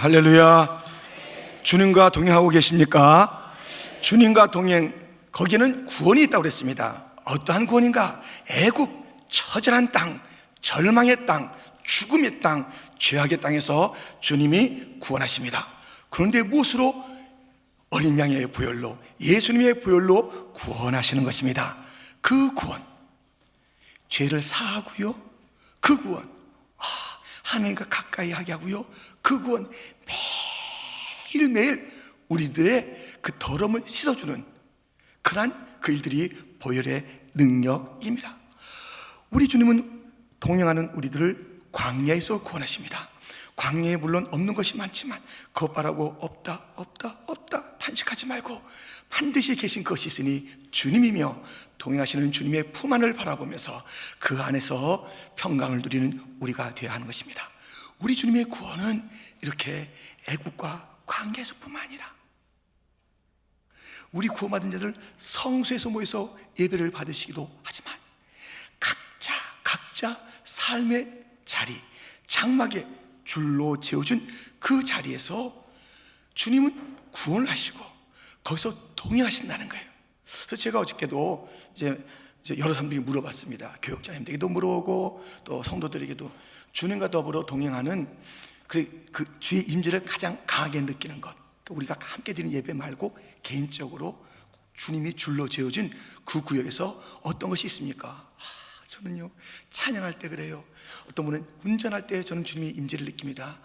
할렐루야. 주님과 동행하고 계십니까? 주님과 동행, 거기에는 구원이 있다고 그랬습니다. 어떠한 구원인가? 애국, 처절한 땅, 절망의 땅, 죽음의 땅, 죄악의 땅에서 주님이 구원하십니다. 그런데 무엇으로? 어린 양의 보혈로, 예수님의 보혈로 구원하시는 것입니다. 그 구원, 죄를 사하고요, 그 구원, 하나님과 가까이 하게 하고요, 그 구원, 매일매일 우리들의 그 더러움을 씻어주는 그러한 그 일들이 보혈의 능력입니다. 우리 주님은 동행하는 우리들을 광야에서 구원하십니다. 광야에 물론 없는 것이 많지만 거짓말하고 없다 탄식하지 말고 반드시 계신 것이 있으니 주님이며 동행하시는 주님의 품 안을 바라보면서 그 안에서 평강을 누리는 우리가 되어야 하는 것입니다. 우리 주님의 구원은 이렇게 애국과 광야에서뿐만 아니라 우리 구원받은 자들 성소에서 모여서 예배를 받으시기도 하지만 각자 삶의 자리, 장막에 줄로 재워준 그 자리에서 주님은 구원을 하시고 거기서 동행하신다는 거예요. 그래서 제가 어저께도 이제 여러 사람들이 물어봤습니다. 교육자님들에게도 물어보고 또 성도들에게도 주님과 더불어 동행하는 그 주의 임재를 가장 강하게 느끼는 것, 우리가 함께 드리는 예배 말고 개인적으로 주님이 줄로 재워준 그 구역에서 어떤 것이 있습니까? 저는요, 찬양할 때 그래요. 어떤 분은 운전할 때 저는 주님의 임재를 느낍니다.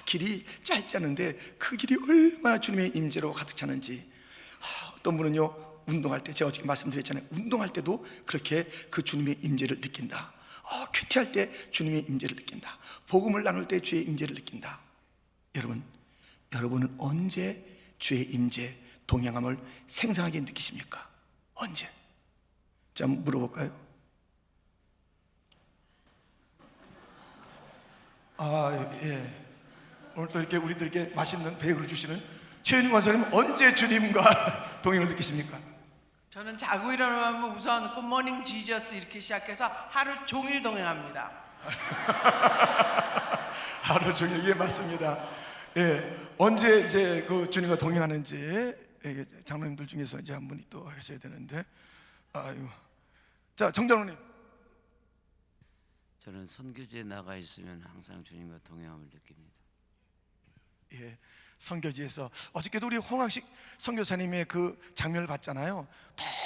길이 짧지 않은데 그 길이 얼마나 주님의 임재로 가득 차는지. 어떤 분은요, 운동할 때, 제가 어저께 말씀드렸잖아요, 운동할 때도 그렇게 그 주님의 임재를 느낀다. 큐티할 때 주님의 임재를 느낀다. 복음을 나눌 때 주의 임재를 느낀다. 여러분은 언제 주의 임재, 동행함을 생생하게 느끼십니까? 언제? 자, 한번 물어볼까요? 예. 오늘 또 이렇게 우리들에게 맛있는 베이글을 주시는 최윤희 권사님, 언제 주님과 동행을 느끼십니까? 저는 자고 일어나면 우선 굿모닝 지저스 이렇게 시작해서 하루 종일 동행합니다. 하루 종일, 예, 맞습니다. 예, 언제 이제 그 주님과 동행하는지 장로님들 중에서 이제 한 분이 또 하셔야 되는데, 자, 정장로님. 저는 선교지에 나가 있으면 항상 주님과 동행함을 느낍니다. 예, 선교지에서 어저께도 우리 홍학식 선교사님의 그 장면을 봤잖아요.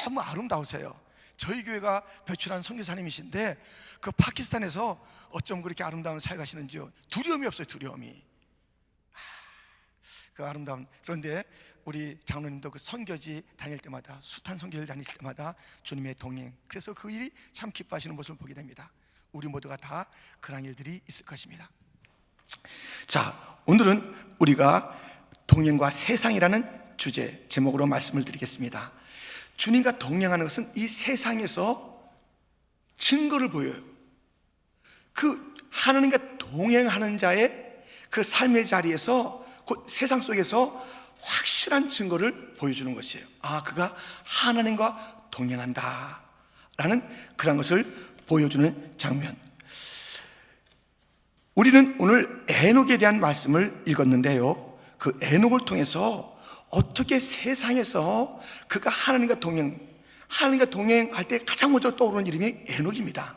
너무 아름다우세요. 저희 교회가 배출한 선교사님이신데 그 파키스탄에서 어쩜 그렇게 아름다운 사역을 하시는지요. 두려움이 없어요, 두려움이. 그 아름다운. 그런데 우리 장로님도 그 선교지 다닐 때마다, 숱한 선교를 다니실 때마다 주님의 동행, 그래서 그 일이 참 기뻐하시는 모습을 보게 됩니다. 우리 모두가 다 그런 일들이 있을 것입니다. 자, 오늘은 우리가 동행과 세상이라는 주제 제목으로 말씀을 드리겠습니다. 주님과 동행하는 것은 이 세상에서 증거를 보여요. 그 하나님과 동행하는 자의 그 삶의 자리에서, 그 세상 속에서 확실한 증거를 보여주는 것이에요. 그가 하나님과 동행한다 라는 그런 것을 보여주는 장면. 우리는 오늘 에녹에 대한 말씀을 읽었는데요, 그 에녹을 통해서 어떻게 세상에서 그가 하나님과 동행할 때 가장 먼저 떠오르는 이름이 에녹입니다.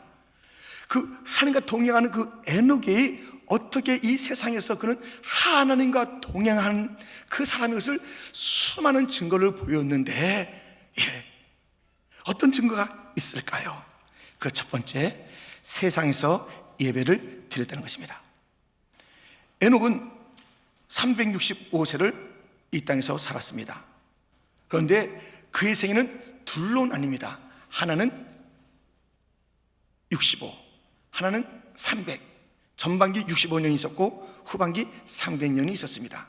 그 하나님과 동행하는 그 에녹이 어떻게 이 세상에서 그는 하나님과 동행하는 그 사람의 것을 수많은 증거를 보였는데, 어떤 증거가 있을까요? 그 첫 번째, 세상에서 예배를 드렸다는 것입니다. 에녹은 365세를 이 땅에서 살았습니다. 그런데 그의 생애는 둘로 나뉩니다. 하나는 65, 하나는 300. 전반기 65년이 있었고 후반기 300년이 있었습니다.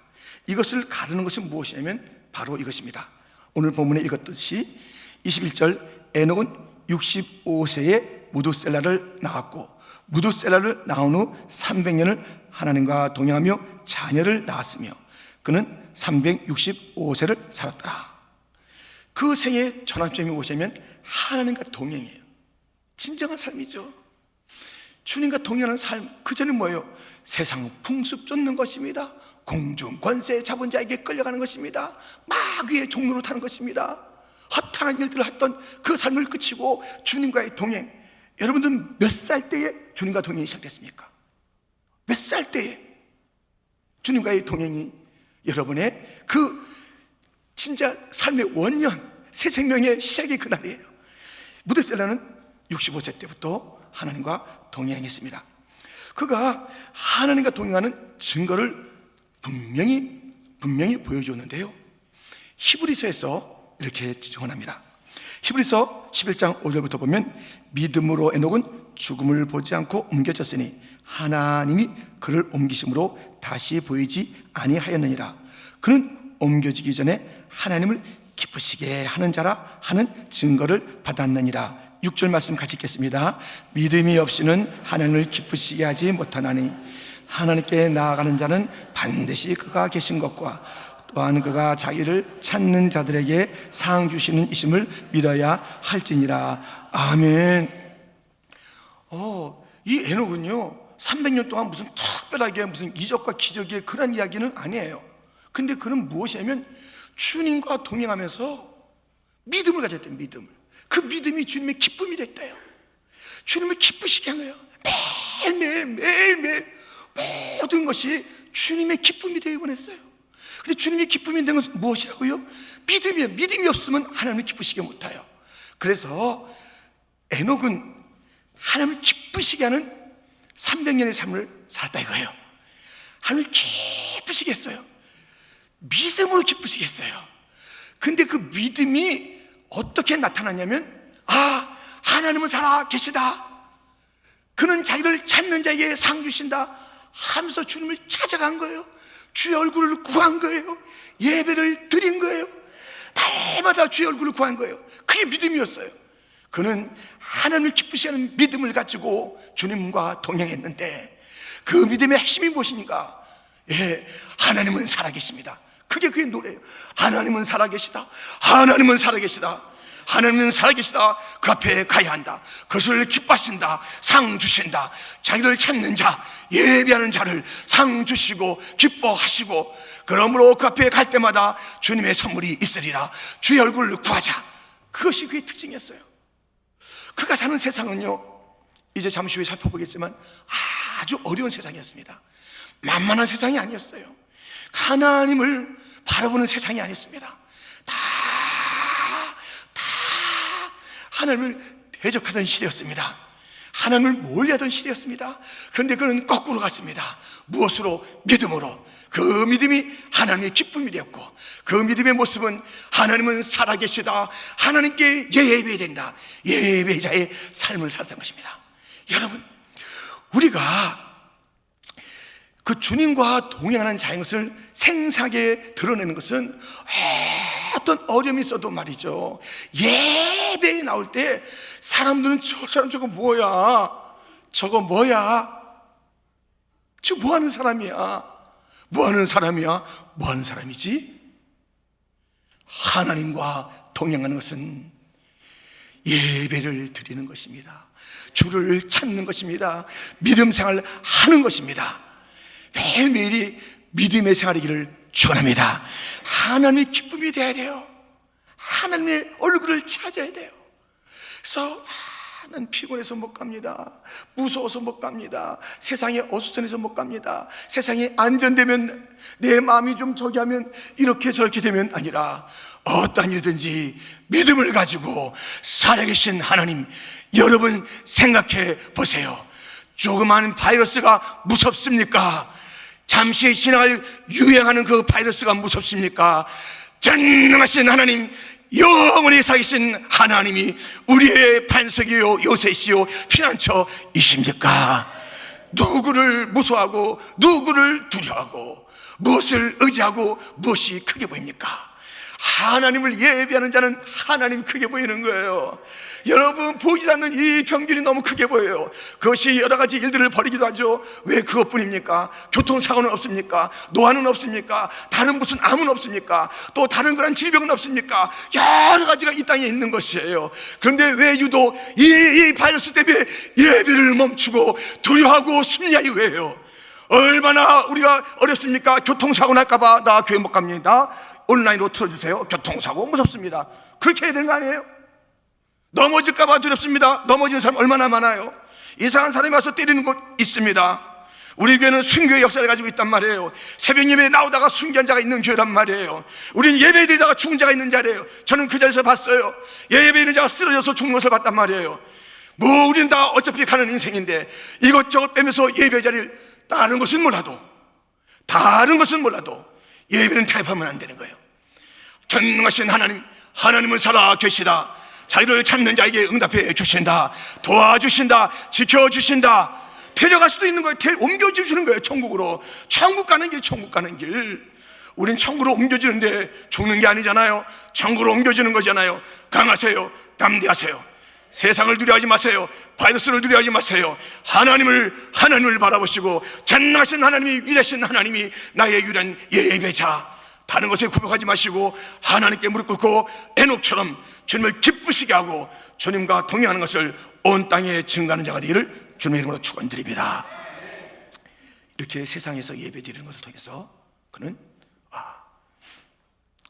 이것을 가르는 것은 무엇이냐면 바로 이것입니다. 오늘 본문에 읽었듯이 21절, 에녹은 65세에 무두셀라를 낳았고 무두셀라를 낳은 후 300년을 하나님과 동행하며 자녀를 낳았으며 그는 365세를 살았더라. 그 생애의 전환점이 무엇이냐면 하나님과 동행이에요. 진정한 삶이죠. 주님과 동행하는 삶, 그 전에 뭐예요? 세상 풍습 쫓는 것입니다. 공중 권세 잡은 자에게 끌려가는 것입니다. 마귀의 종로로 타는 것입니다. 허탄한 일들을 했던 그 삶을 끝이고 주님과의 동행. 여러분들은 몇 살 때에 주님과 동행이 시작됐습니까? 몇 살 때에 주님과의 동행이 여러분의 그 진짜 삶의 원년, 새 생명의 시작이 그날이에요. 무드셀라는 65세 때부터 하나님과 동행했습니다. 그가 하나님과 동행하는 증거를 분명히 보여줬는데요, 히브리서에서 이렇게 전합니다. 히브리서 11장 5절부터 보면, 믿음으로 에녹은 죽음을 보지 않고 옮겨졌으니 하나님이 그를 옮기심으로 다시 보이지 아니하였느니라. 그는 옮겨지기 전에 하나님을 기쁘시게 하는 자라 하는 증거를 받았느니라. 6절 말씀 같이 읽겠습니다. 믿음이 없이는 하나님을 기쁘시게 하지 못하나니 하나님께 나아가는 자는 반드시 그가 계신 것과 또한 그가 자기를 찾는 자들에게 상 주시는 이심을 믿어야 할지니라. 아멘. 이 에녹은요 300년 동안 무슨 특별하게 무슨 이적과 기적의 그런 이야기는 아니에요. 근데 그는 무엇이냐면 주님과 동행하면서 믿음을 가졌대요. 믿음을. 그 믿음이 주님의 기쁨이 됐대요. 주님을 기쁘시게 한 거예요. 매일매일 모든 것이 주님의 기쁨이 되기 원했어요. 근데 주님의 기쁨이 된 것은 무엇이라고요? 믿음이에요. 믿음이 없으면 하나님을 기쁘시게 못해요. 그래서 에녹은 하나님을 기쁘시게 하는 300년의 삶을 살았다 이거예요. 하나님을 기쁘시게 했어요. 믿음으로 기쁘시게 했어요. 근데 그 믿음이 어떻게 나타났냐면, 하나님은 살아 계시다, 그는 자기를 찾는 자에게 상 주신다 하면서 주님을 찾아간 거예요. 주의 얼굴을 구한 거예요. 예배를 드린 거예요. 날마다 주의 얼굴을 구한 거예요. 그게 믿음이었어요. 그는 하나님을 기쁘시게 하는 믿음을 가지고 주님과 동행했는데, 그 믿음의 핵심이 무엇입니까? 하나님은 살아계십니다. 그게 그의 노래예요. 하나님은 살아계시다. 하나님은 살아계시다. 하나님은 살아계시다. 그 앞에 가야 한다. 그것을 기뻐하신다. 상 주신다. 자기를 찾는 자, 예배하는 자를 상 주시고 기뻐하시고, 그러므로 그 앞에 갈 때마다 주님의 선물이 있으리라. 주의 얼굴을 구하자. 그것이 그의 특징이었어요. 그가 사는 세상은요, 이제 잠시 후에 살펴보겠지만 아주 어려운 세상이었습니다. 만만한 세상이 아니었어요. 하나님을 바라보는 세상이 아니었습니다. 다 하나님을 대적하던 시대였습니다. 하나님을 멀리하던 시대였습니다. 그런데 그는 거꾸로 갔습니다. 무엇으로? 믿음으로. 그 믿음이 하나님의 기쁨이 되었고, 그 믿음의 모습은 하나님은 살아계시다, 하나님께 예배해야 된다, 예배자의 삶을 살았던 것입니다. 여러분, 우리가 그 주님과 동행하는 자인 것을 생생하게 드러내는 것은 어떤 어려움이 있어도 말이죠, 예배에 나올 때 사람들은 저 사람 저거 뭐야, 저거 뭐야, 저 뭐하는 사람이야, 뭐하는 사람이야, 뭐하는 사람이지? 하나님과 동행하는 것은 예배를 드리는 것입니다. 주를 찾는 것입니다. 믿음 생활을 하는 것입니다. 매일매일이 믿음의 생활이기를 축원합니다. 하나님의 기쁨이 돼야 돼요. 하나님의 얼굴을 찾아야 돼요. 그래서 난 피곤해서 못 갑니다. 무서워서 못 갑니다. 세상에 어수선해서 못 갑니다. 세상에 안전되면, 내 마음이 좀 저기 하면, 이렇게 저렇게 되면 아니라, 어떤 일이든지 믿음을 가지고 살아계신 하나님, 여러분 생각해 보세요. 조그마한 바이러스가 무섭습니까? 잠시 지나갈 유행하는 그 바이러스가 무섭습니까? 전능하신 하나님, 영원히 살아계신 하나님이 우리의 반석이요 요새시요 피난처이십니까? 누구를 무서워하고 누구를 두려워하고 무엇을 의지하고 무엇이 크게 보입니까? 하나님을 예배하는 자는 하나님이 크게 보이는 거예요. 여러분, 보이지 않는 이 평균이 너무 크게 보여요. 그것이 여러 가지 일들을 벌이기도 하죠. 왜 그것뿐입니까? 교통사고는 없습니까? 노화는 없습니까? 다른 무슨 암은 없습니까? 또 다른 그런 질병은 없습니까? 여러 가지가 이 땅에 있는 것이에요. 그런데 왜 유독 이 바이러스 때문에 예배를 멈추고 두려워하고 숨냐 이거예요. 얼마나 우리가 어렵습니까? 교통사고 날까봐 나 교회 못 갑니다. 온라인으로 틀어주세요. 교통사고 무섭습니다. 그렇게 해야 되는 거 아니에요? 넘어질까봐 두렵습니다. 넘어지는 사람 얼마나 많아요. 이상한 사람이 와서 때리는 곳 있습니다. 우리 교회는 순교의 역사를 가지고 있단 말이에요. 새벽 예배에 나오다가 순교한 자가 있는 교회란 말이에요. 우리는 예배 드리다가 죽은 자가 있는 자리예요. 저는 그 자리에서 봤어요. 예배 있는 자가 쓰러져서 죽는 것을 봤단 말이에요. 뭐 우리는 다 어차피 가는 인생인데 이것저것 빼면서 예배 자리를 다른 것은 몰라도 예배는 타협하면 안 되는 거예요. 전능하신 하나님은 살아 계시다. 자기를 찾는 자에게 응답해 주신다. 도와주신다. 지켜주신다. 데려갈 수도 있는 거예요. 옮겨주시는 거예요. 천국으로. 천국 가는 길. 우린 천국으로 옮겨지는데 죽는 게 아니잖아요. 천국으로 옮겨지는 거잖아요. 강하세요. 담대하세요. 세상을 두려워하지 마세요. 바이러스를 두려워하지 마세요. 하나님을 바라보시고 전능하신 하나님이, 위대하신 하나님이 나의 유일한 예배자, 다른 것에 굴복하지 마시고 하나님께 무릎 꿇고 에녹처럼 주님을 기쁘시게 하고 주님과 동행하는 것을 온 땅에 증거하는 자가 되기를 주님의 이름으로 축원드립니다. 이렇게 세상에서 예배 드리는 것을 통해서 그는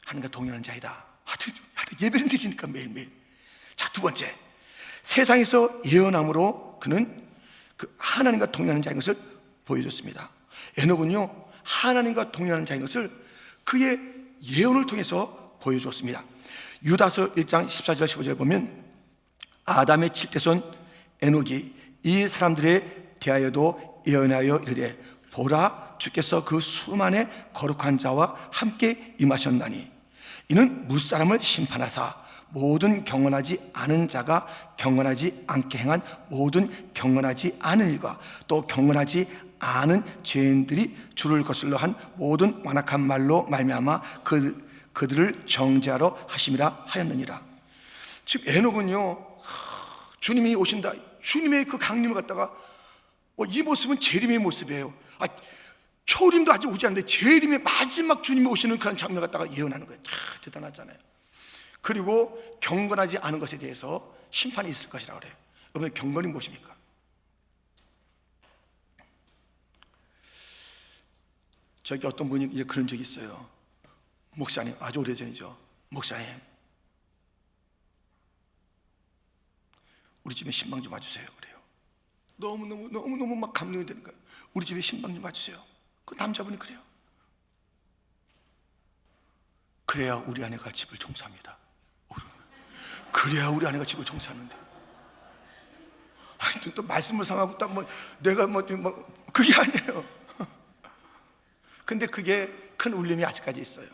하나님과 동행하는 자이다. 하여튼 예배는 드리니까 매일매일. 자, 두 번째, 세상에서 예언함으로 그는 그 하나님과 동행하는 자인 것을 보여줬습니다. 에녹은요, 하나님과 동행하는 자인 것을 그의 예언을 통해서 보여주었습니다. 유다서 1장 14절 15절 보면 아담의 7대손 에녹이 이 사람들에 대하여도 예언하여 이르되 보라, 주께서 그 수만의 거룩한 자와 함께 임하셨나니 이는 무사람을 심판하사 모든 경건하지 않은 자가 경건하지 않게 행한 모든 경건하지 않은 일과 또 경건하지 않은 죄인들이 주를 거슬러 한 모든 완악한 말로 말미암아 그들을 정죄하러 하심이라 하였느니라. 지금 에녹은요, 주님이 오신다, 주님의 그 강림을 갖다가 이 모습은 재림의 모습이에요. 초림도 아직 오지 않는데 재림의 마지막 주님이 오시는 그런 장면을 갖다가 예언하는 거예요. 대단하잖아요. 그리고 경건하지 않은 것에 대해서 심판이 있을 것이라고 그래요. 여러분, 경건이 무엇입니까? 저기 어떤 분이 이제 그런 적이 있어요. 목사님, 아주 오래전이죠. 목사님, 우리 집에 신방 좀 와주세요. 그래요. 너무 막 감동이 되는 거예요. 우리 집에 신방 좀 와주세요. 그 남자분이 그래요. 그래야 우리 아내가 집을 청소합니다. 그래야 우리 아내가 집을 청소하는데. 또 말씀을 상하고 딱 내가 그게 아니에요. 근데 그게 큰 울림이 아직까지 있어요.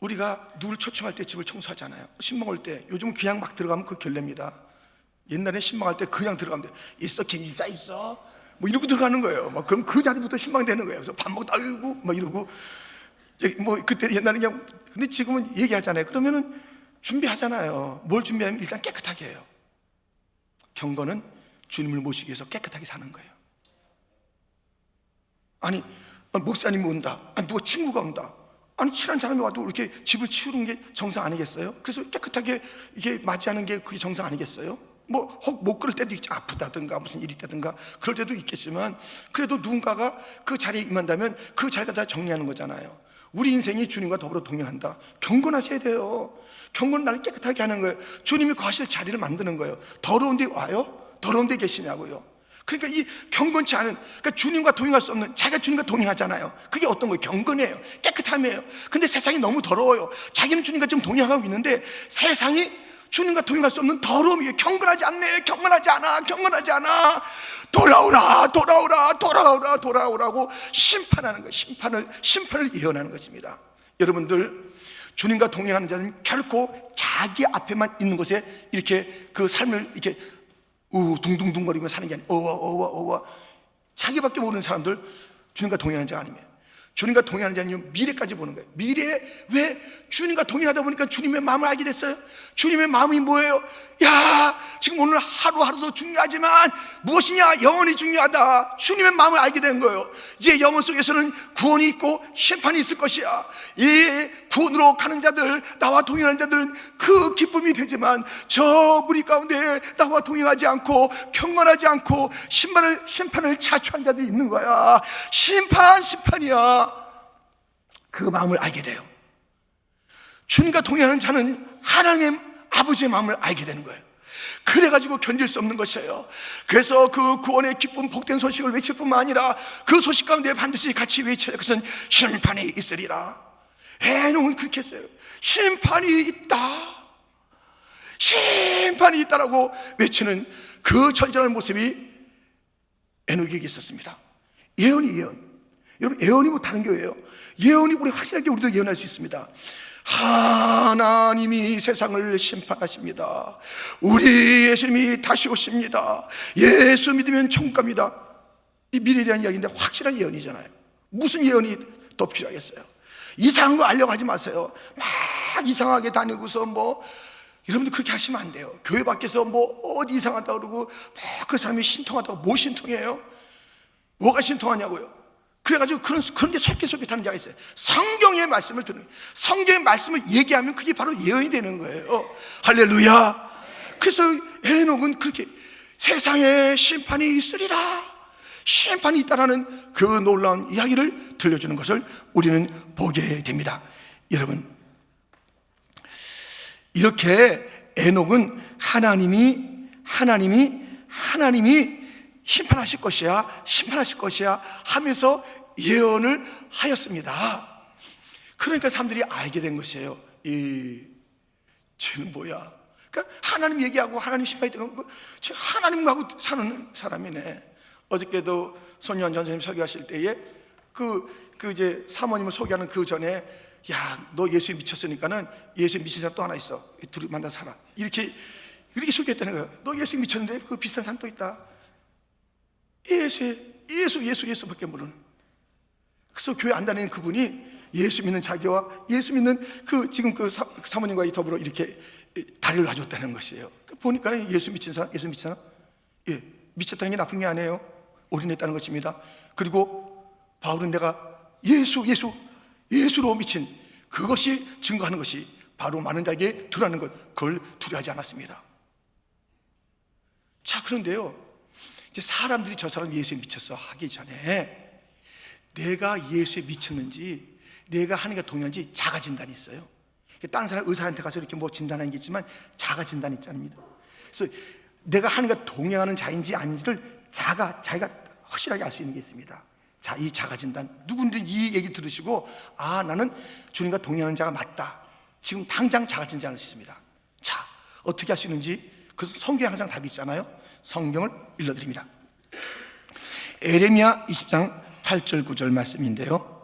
우리가 누굴 초청할 때 집을 청소하잖아요. 신방 올 때 요즘 그냥 막 들어가면 그 결례입니다. 옛날에 신방할 때 그냥 들어가면 있어, 김지사 있어, 이러고 들어가는 거예요. 그럼 그 자리부터 신방 되는 거예요. 그래서 밥 먹다 아이고 이러고 그때 옛날에 그냥. 근데 지금은 얘기하잖아요. 그러면은 준비하잖아요. 뭘 준비하면 일단 깨끗하게 해요. 경건은 주님을 모시기 위해서 깨끗하게 사는 거예요. 아니, 목사님이 온다, 누가 친구가 온다, 친한 사람이 와도 이렇게 집을 치우는 게 정상 아니겠어요? 그래서 깨끗하게 이게 맞이하는 게 그게 정상 아니겠어요? 혹 못 그럴 때도 있죠. 아프다든가 무슨 일이 있다든가 그럴 때도 있겠지만 그래도 누군가가 그 자리에 임한다면 그 자리가 다 정리하는 거잖아요. 우리 인생이 주님과 더불어 동행한다. 경건하셔야 돼요. 경건은 나를 깨끗하게 하는 거예요. 주님이 거하실 자리를 만드는 거예요. 더러운 데 와요? 더러운 데 계시냐고요? 그러니까 이 경건치 않은, 그러니까 주님과 동행할 수 없는, 자기가 주님과 동행하잖아요. 그게 어떤 거예요? 경건이에요. 깨끗함이에요. 근데 세상이 너무 더러워요. 자기는 주님과 지금 동행하고 있는데 세상이 주님과 동행할 수 없는 더러움이에요. 경건하지 않네, 경건하지 않아. 돌아오라고 심판하는 거예요. 심판을 예언하는 것입니다. 여러분들, 주님과 동행하는 자는 결코 자기 앞에만 있는 것에 이렇게 그 삶을 이렇게 둥둥둥거리며 사는 게 아니에요. 자기밖에 모르는 사람들 주님과 동행하는 자가 아니에요. 주님과 동행하는 자는 미래까지 보는 거예요. 미래에 왜 주님과 동행하다 보니까 주님의 마음을 알게 됐어요? 주님의 마음이 뭐예요? 지금 오늘 하루하루도 중요하지만 무엇이냐? 영원히 중요하다. 주님의 마음을 알게 된 거예요. 이제 영혼 속에서는 구원이 있고 심판이 있을 것이야. 이 구원으로 가는 자들, 나와 동행하는 자들은 그 기쁨이 되지만 저 무리 가운데 나와 동행하지 않고 경건하지 않고 심판을 자초한 자들이 있는 거야. 심판이야. 그 마음을 알게 돼요. 주님과 동행하는 자는 하나님의 아버지의 마음을 알게 되는 거예요. 그래가지고 견딜 수 없는 것이에요. 그래서 그 구원의 기쁨 복된 소식을 외칠 뿐만 아니라 그 소식 가운데 반드시 같이 외쳐야 할 것은 심판이 있으리라. 에녹은 그렇게 했어요. 심판이 있다, 심판이 있다라고 외치는 그 절절한 모습이 에녹에게 있었습니다. 예언이에요. 여러분, 예언이 뭐 다른 거예요. 예언이 우리 확실하게 우리도 예언할 수 있습니다. 하나님이 세상을 심판하십니다. 우리 예수님이 다시 오십니다. 예수 믿으면 천국 갑니다. 이 미래에 대한 이야기인데 확실한 예언이잖아요. 무슨 예언이 더 필요하겠어요? 이상한 거 알려고 하지 마세요. 막 이상하게 다니고서 여러분들 그렇게 하시면 안 돼요. 교회 밖에서 어디 이상하다고 그러고 그 사람이 신통하다고. 뭐 신통해요? 뭐가 신통하냐고요? 그래가지고 그런 게 솔깃솔깃하는 자가 있어요. 성경의 말씀을 듣는, 성경의 말씀을 얘기하면 그게 바로 예언이 되는 거예요. 할렐루야. 그래서 에녹은 그렇게 세상에 심판이 있으리라, 심판이 있다라는 그 놀라운 이야기를 들려주는 것을 우리는 보게 됩니다. 여러분, 이렇게 에녹은 하나님이 심판하실 것이야 하면서 예언을 하였습니다. 그러니까 사람들이 알게 된 것이에요. 쟤는 뭐야? 그러니까 하나님 얘기하고 하나님 심판이 되고 하나님하고 사는 사람이네. 어저께도 손희원 전선생님 설교하실 때에 이제 사모님을 소개하는 그 전에, 야, 너 예수에 미쳤으니까는 예수에 미친 사람 또 하나 있어. 둘이 만나 살아. 이렇게 소개했다는 거예요. 너 예수에 미쳤는데 그 비슷한 사람 또 있다. 예수밖에 모르는. 그래서 교회 안 다니는 그분이 예수 믿는 자기와 예수 믿는 지금 사모님과 더불어 이렇게 다리를 놔줬다는 것이에요. 보니까 예수 미친 사람? 예, 미쳤다는 게 나쁜 게 아니에요. 올인했다는 것입니다. 그리고 바울은 내가 예수로 미친 그것이 증거하는 것이 바로 많은 자에게 드러나는 것, 그걸 두려워하지 않았습니다. 자, 그런데요, 이제 사람들이 저 사람 예수에 미쳤어 하기 전에 내가 예수에 미쳤는지, 내가 하나님과 동의한지 자가 진단이 있어요. 딴 사람 의사한테 가서 이렇게 진단하는 게 있지만 자가 진단이 있잖아요. 그래서 내가 하나님과 동행하는 자인지 아닌지를 자기가 확실하게 알 수 있는 게 있습니다. 자, 이 자가 진단, 누군지 이 얘기 들으시고, 아, 나는 주님과 동행하는 자가 맞다, 지금 당장 자가 진단할 수 있습니다. 자, 어떻게 할 수 있는지, 그래서 성경에 항상 답이 있잖아요. 성경을 읽어드립니다. 에레미야 20장 8절 9절 말씀인데요,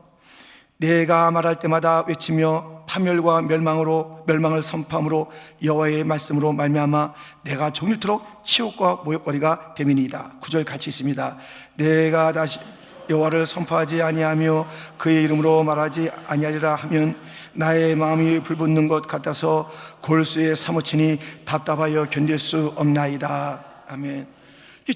내가 말할 때마다 외치며 파멸과 멸망을 선포함으로 여호와의 말씀으로 말미암아 내가 종일토록 치욕과 모욕거리가 됨이니이다. 9절 같이 있습니다. 내가 다시 여호와를 선포하지 아니하며 그의 이름으로 말하지 아니하리라 하면 나의 마음이 불붙는 것 같아서 골수에 사무치니 답답하여 견딜 수 없나이다. 아멘.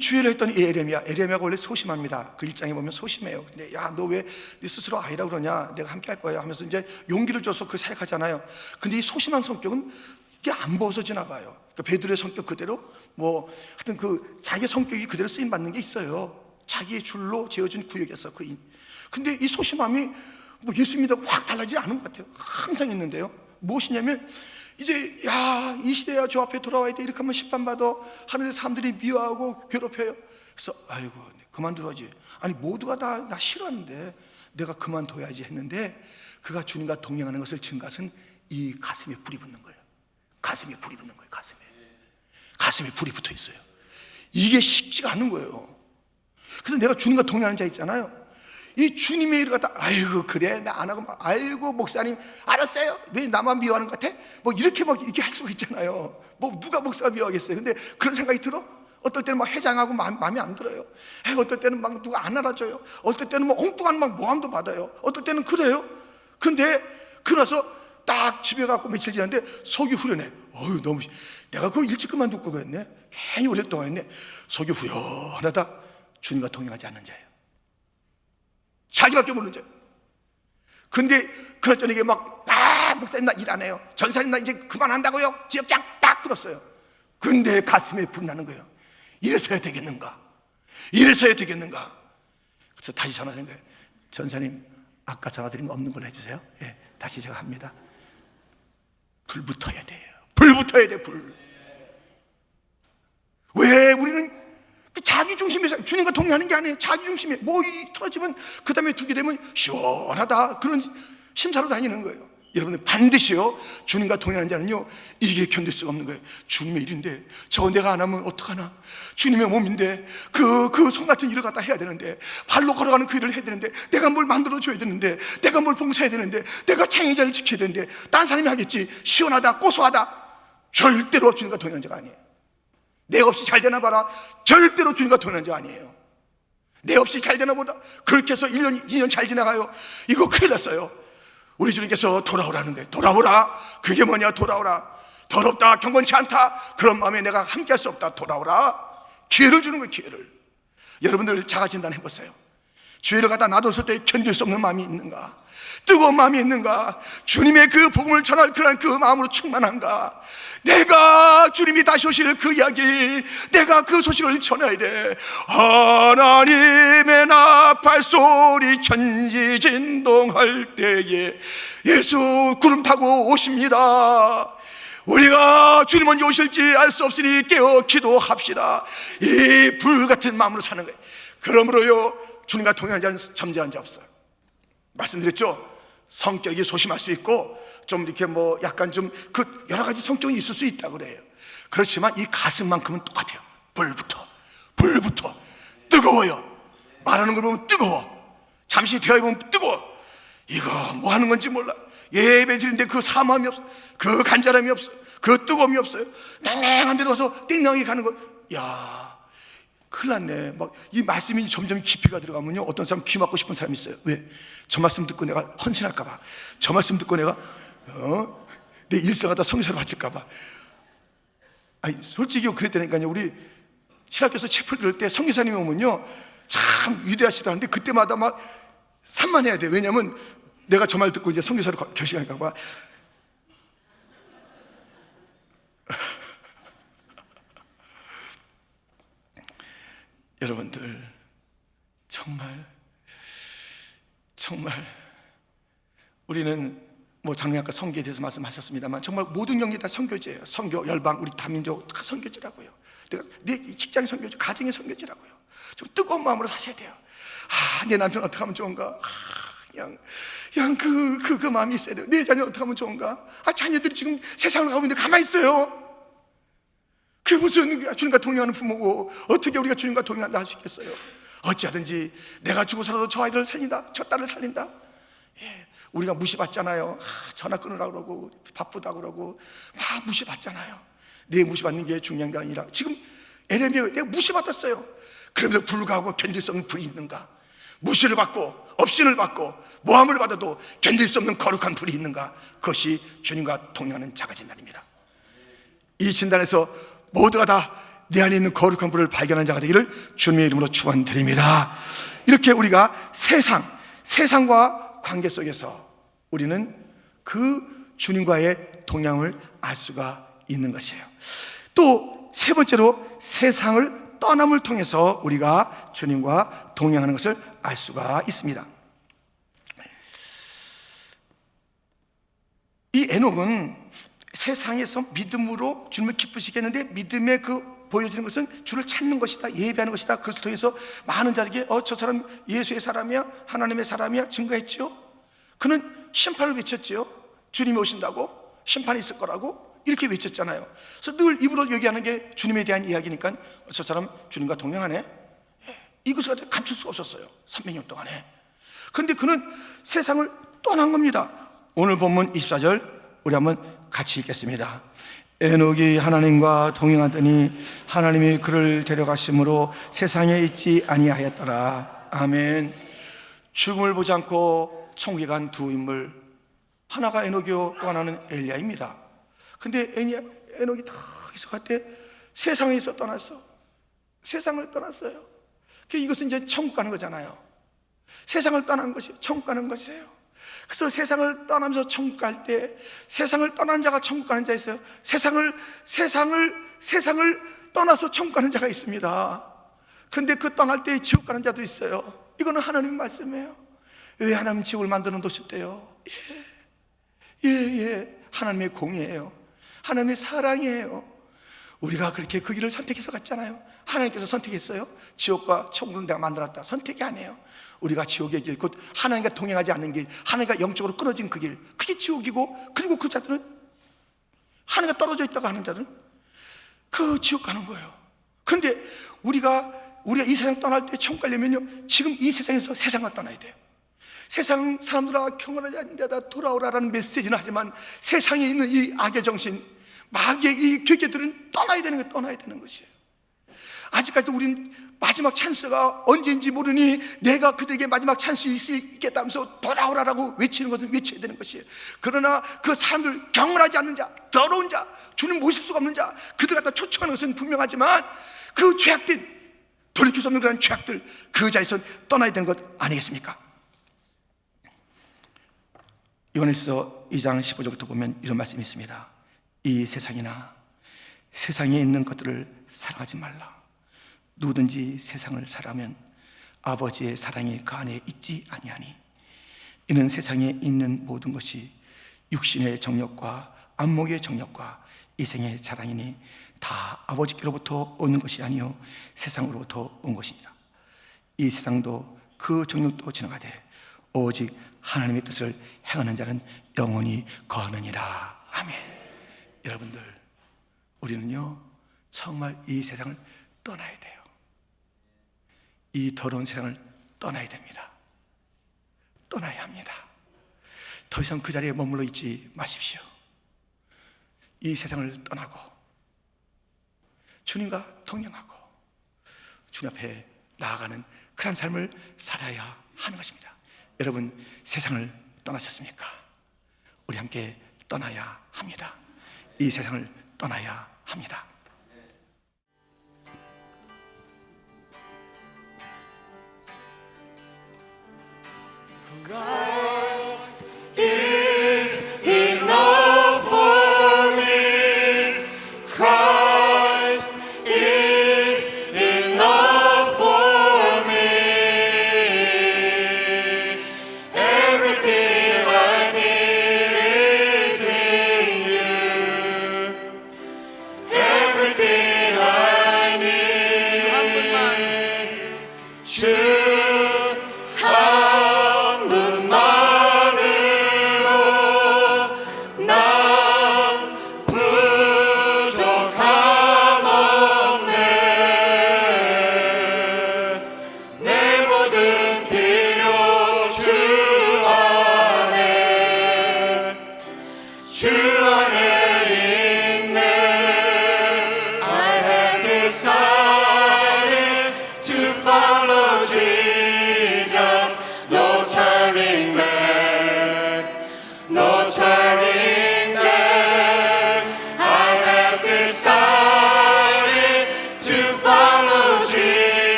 주의를 했더니 에레미야가 원래 소심합니다. 그 1장에 보면 소심해요. 근데 야, 너 왜 네 스스로 아이라 그러냐, 내가 함께 할 거야 하면서 이제 용기를 줘서 그 사역하잖아요. 근데 이 소심한 성격은 이게 안 벗어지나 봐요. 그러니까 베드로의 성격 그대로 하여튼 자기 성격이 그대로 쓰임 받는 게 있어요. 자기의 줄로 재어준 구역이었어. 근데 이 소심함이 예수 믿다고 확 달라지지 않은 것 같아요. 항상 있는데요, 무엇이냐면 이제 이 시대야 저 앞에 돌아와야 돼, 이렇게 하면 심판받아 하는데 사람들이 미워하고 괴롭혀요. 그래서 아이고 그만둬야지. 아니 모두가 나 싫어하는데 내가 그만둬야지 했는데, 그가 주님과 동행하는 것을 증거한 이 가슴에 불이 붙는 거예요. 가슴에 불이 붙어 있어요. 이게 쉽지가 않은 거예요. 그래서 내가 주님과 동행하는 자 있잖아요, 이 주님의 일을 갖다 아이고 그래 나 안 하고 아이고 목사님 알았어요, 왜 나만 미워하는 것 같아? 이렇게 할 수가 있잖아요. 누가 목사가 미워하겠어요. 근데 그런 생각이 들어? 어떨 때는 회장하고 마음에 안 들어요. 어떨 때는 누가 안 알아줘요. 어떨 때는 엉뚱한 모함도 받아요. 어떨 때는 그래요. 근데 그래서 딱 집에 가고 며칠 지났는데 속이 후련해. 너무 내가 그거 일찍 그만두고 그랬네. 괜히 오랫동안 했네. 속이 후련하다. 주님과 동행하지 않는 자예요. 자기밖에 모르는 자예요. 근데 그날 저녁에 막 목사님 나 일 안 해요. 전사님 나 이제 그만한다고요. 지역장 딱 들었어요. 근데 가슴에 불이 나는 거예요. 이래서야 되겠는가? 이래서야 되겠는가? 그래서 다시 전화드린 거예요. 전사님 아까 전화드린 거 없는 걸로 해주세요. 예, 다시 제가 합니다. 불 붙어야 돼요. 불 붙어야 돼. 불. 왜 우리는 자기 중심에서 주님과 동의하는 게 아니에요. 자기 중심에 뭐 틀어지면 그 다음에 두게 되면 시원하다 그런 심사로 다니는 거예요. 여러분들 반드시요 주님과 동행하는 자는요 이게 견딜 수가 없는 거예요. 주님의 일인데 저거 내가 안 하면 어떡하나. 주님의 몸인데 그 손 같은 일을 갖다 해야 되는데, 발로 걸어가는 그 일을 해야 되는데, 내가 뭘 만들어줘야 되는데, 내가 뭘 봉사해야 되는데, 내가 창의자를 지켜야 되는데 딴 사람이 하겠지. 시원하다 고소하다. 절대로 주님과 동행하는 자가 아니에요. 내 없이 잘 되나 봐라. 절대로 주님과 동행하는 자가 아니에요. 내 없이 잘 되나 보다. 그렇게 해서 1년 2년 잘 지나가요. 이거 큰일 났어요. 우리 주님께서 돌아오라는 거예요. 돌아오라. 그게 뭐냐? 돌아오라. 더럽다, 경건치 않다, 그런 마음에 내가 함께 할 수 없다. 돌아오라. 기회를 주는 거예요. 기회를. 여러분들 자가진단 해보세요. 주의를 갖다 놔뒀을 때 견딜 수 없는 마음이 있는가? 뜨거운 마음이 있는가? 주님의 그 복음을 전할 그 마음으로 충만한가? 내가 주님이 다시 오실 그 이야기, 내가 그 소식을 전해야 돼. 하나님의 나팔 소리 천지진동할 때에 예수 구름 타고 오십니다. 우리가 주님 언제 오실지 알 수 없으니 깨어 기도합시다. 이 불같은 마음으로 사는 거예요. 그러므로요 주님과 동행하는 자는 잠재한 자 없어요. 말씀드렸죠? 성격이 소심할 수 있고 좀 이렇게 뭐 약간 좀 그 여러 가지 성격이 있을 수 있다고 그래요. 그렇지만 이 가슴만큼은 똑같아요. 불부터 뜨거워요. 말하는 걸 보면 뜨거워. 잠시 대화해 보면 뜨거워. 이거 뭐 하는 건지 몰라. 예배 드리는데 그 사모함이 없어. 그 간절함이 없어. 그 뜨거움이 없어요. 냉랭한 데로 와서 띵명이 가는 거. 야, 큰일 났네. 막 이 말씀이 점점 깊이가 들어가면요 어떤 사람 귀 막고 싶은 사람이 있어요. 왜? 저 말씀 듣고 내가 헌신할까 봐. 저 말씀 듣고 내가 내 일생하다 성사를 바칠까 봐. 아니 솔직히 그랬다니까요. 우리 신학교에서 채플 들을 때 성교사님이 오면요 참 위대하시다는데 그때마다 막 산만해야 돼. 왜냐면 내가 저 말 듣고 이제 성교사를 결심할까 봐. 여러분들 정말 우리는 뭐 작년 아까 선교에 대해서 말씀하셨습니다만 정말 모든 영역이 다 선교제예요. 선교, 열방, 우리 다민족 다 선교지라고요. 내 직장이 선교지, 가정이 선교지라고요. 좀 뜨거운 마음으로 사셔야 돼요. 내 남편 어떻게 하면 좋은가? 그냥 그 마음이 있어야 돼요. 내 자녀 어떻게 하면 좋은가? 자녀들이 지금 세상을 가고 있는데 가만히 있어요. 그게 무슨 주님과 동행하는 부모고 어떻게 우리가 주님과 동행한다 할 수 있겠어요? 어찌하든지 내가 죽고 살아도 저 아이들을 살린다, 저 딸을 살린다. 예, 우리가 무시받잖아요. 전화 끊으라고 그러고 바쁘다고 그러고 막 무시받잖아요. 내 무시받는 게 중요한 게 아니라 지금 에레미야가 내가 무시받았어요. 그럼에도 불구하고 견딜 수 없는 불이 있는가? 무시를 받고 업신을 받고 모함을 받아도 견딜 수 없는 거룩한 불이 있는가? 그것이 주님과 동행하는 자가 진단입니다. 이 진단에서 모두가 다 내 안에 있는 거룩한 불을 발견한 자가 되기를 주님의 이름으로 축원드립니다. 이렇게 우리가 세상과 관계 속에서 우리는 그 주님과의 동향을 알 수가 있는 것이에요. 또 세 번째로 세상을 떠남을 통해서 우리가 주님과 동행하는 것을 알 수가 있습니다. 이 에녹은 세상에서 믿음으로 주님을 기쁘시게 했는데 믿음의 그 보여지는 것은 주를 찾는 것이다, 예배하는 것이다. 그것을 통해서 많은 자들에게 저 사람 예수의 사람이야, 하나님의 사람이야 증거했지요. 그는 심판을 외쳤지요. 주님이 오신다고, 심판이 있을 거라고 이렇게 외쳤잖아요. 그래서 늘 입으로 얘기하는 게 주님에 대한 이야기니까 저 사람 주님과 동행하네, 이것을 감출 수가 없었어요. 300년 동안에. 그런데 그는 세상을 떠난 겁니다. 오늘 본문 24절 우리 한번 같이 읽겠습니다. 에녹이 하나님과 동행하더니 하나님이 그를 데려가심으로 세상에 있지 아니하였더라. 아멘. 죽음을 보지 않고 천국에 간 두 인물, 하나가 에녹이요 또 하나는 엘리야입니다. 근데 에녹이 다 계속 갈 때 세상에서 떠났어. 세상을 떠났어요. 이것은 이제 천국 가는 거잖아요. 세상을 떠난 것이 천국 가는 것이에요. 그래서 세상을 떠나면서 천국 갈 때 세상을 떠난 자가 천국 가는 자 있어요. 세상을 떠나서 천국 가는 자가 있습니다. 그런데 그 떠날 때 지옥 가는 자도 있어요. 이거는 하나님 말씀이에요. 왜 하나님 지옥을 만들어 놓으셨대요? 하나님의 공의예요. 하나님의 사랑이에요. 우리가 그렇게 그 길을 선택해서 갔잖아요. 하나님께서 선택했어요. 지옥과 천국을 내가 만들었다. 선택이 아니에요. 우리가 지옥의 길, 곧 하나님과 동행하지 않는 길, 하나님과 영적으로 끊어진 그 길, 그게 지옥이고, 그리고 그 자들은 하나님과 떨어져 있다가 하는 자들은 그 지옥 가는 거예요. 그런데 우리가 이 세상 떠날 때 천국 가려면요, 지금 이 세상에서 세상을 떠나야 돼요. 세상 사람들아 경건하지 않는 자다 돌아오라라는 메시지는 하지만 세상에 있는 이 악의 정신, 마귀의 이 괴계들은 떠나야 되는 거예요. 떠나야 되는 것이에요. 아직까지도 우린 마지막 찬스가 언제인지 모르니 내가 그들에게 마지막 찬스 있겠다면서 돌아오라라고 외치는 것은 외쳐야 되는 것이에요. 그러나 그 사람들, 경건하지 않는 자, 더러운 자, 주님 모실 수가 없는 자, 그들 갖다 초청하는 것은 분명하지만 그 죄악들, 돌이킬 수 없는 그런 죄악들, 그 자리에서 떠나야 되는 것 아니겠습니까? 요한일서 2장 15절부터 보면 이런 말씀이 있습니다. 이 세상이나 세상에 있는 것들을 사랑하지 말라. 누구든지 세상을 사랑하면 아버지의 사랑이 그 안에 있지 아니하니, 이는 세상에 있는 모든 것이 육신의 정욕과 안목의 정욕과 이생의 자랑이니 다 아버지께로부터 오는 것이 아니요 세상으로부터 온 것이니라. 이 세상도 그 정욕도 지나가되 오직 하나님의 뜻을 행하는 자는 영원히 거하느니라. 아멘. 여러분들, 우리는요 정말 이 세상을 떠나야 돼요. 이 더러운 세상을 떠나야 됩니다. 떠나야 합니다. 더 이상 그 자리에 머물러 있지 마십시오. 이 세상을 떠나고 주님과 동행하고 주님 앞에 나아가는 그런 삶을 살아야 하는 것입니다. 여러분, 세상을 떠나셨습니까? 우리 함께 떠나야 합니다. 이 세상을 떠나야 합니다.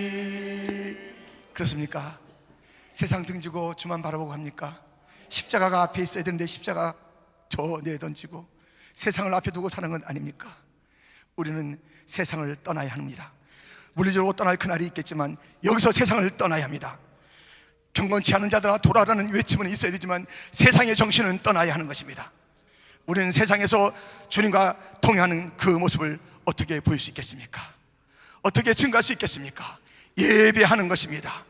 일생하니. 그렇습니까? 세상 등지고 주만 바라보고 합니까? 십자가가 앞에 있어야 되는데 십자가 저 내던지고 세상을 앞에 두고 사는 건 아닙니까? 우리는 세상을 떠나야 합니다. 물리적으로 떠날 그날이 있겠지만 여기서 세상을 떠나야 합니다. 경건치 않은 자들아 돌아라는 외침은 있어야 되지만 세상의 정신은 떠나야 하는 것입니다. 우리는 세상에서 주님과 동행하는 그 모습을 어떻게 보일 수 있겠습니까? 어떻게 증가할 수 있겠습니까? 예배하는 것입니다.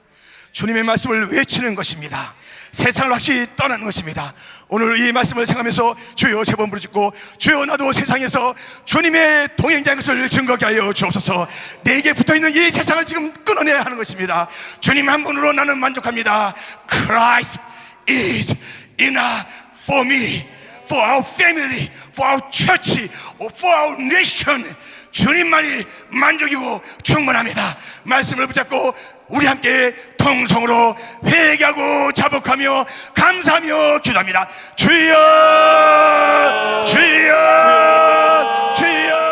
주님의 말씀을 외치는 것입니다. 세상을 확실히 떠나는 것입니다. 오늘 이 말씀을 생각하면서 주여 세 번 부르짖고, 주여 나도 세상에서 주님의 동행자인 것을 증거하게 하여 주옵소서. 내게 붙어있는 이 세상을 지금 끊어내야 하는 것입니다. 주님 한 분으로 나는 만족합니다. Christ is enough for me, for our family, for our church, for our nation. 주님만이 만족이고 충분합니다. 말씀을 붙잡고 우리 함께 통성으로 회개하고 자복하며 감사하며 기도합니다. 주여 주여 주여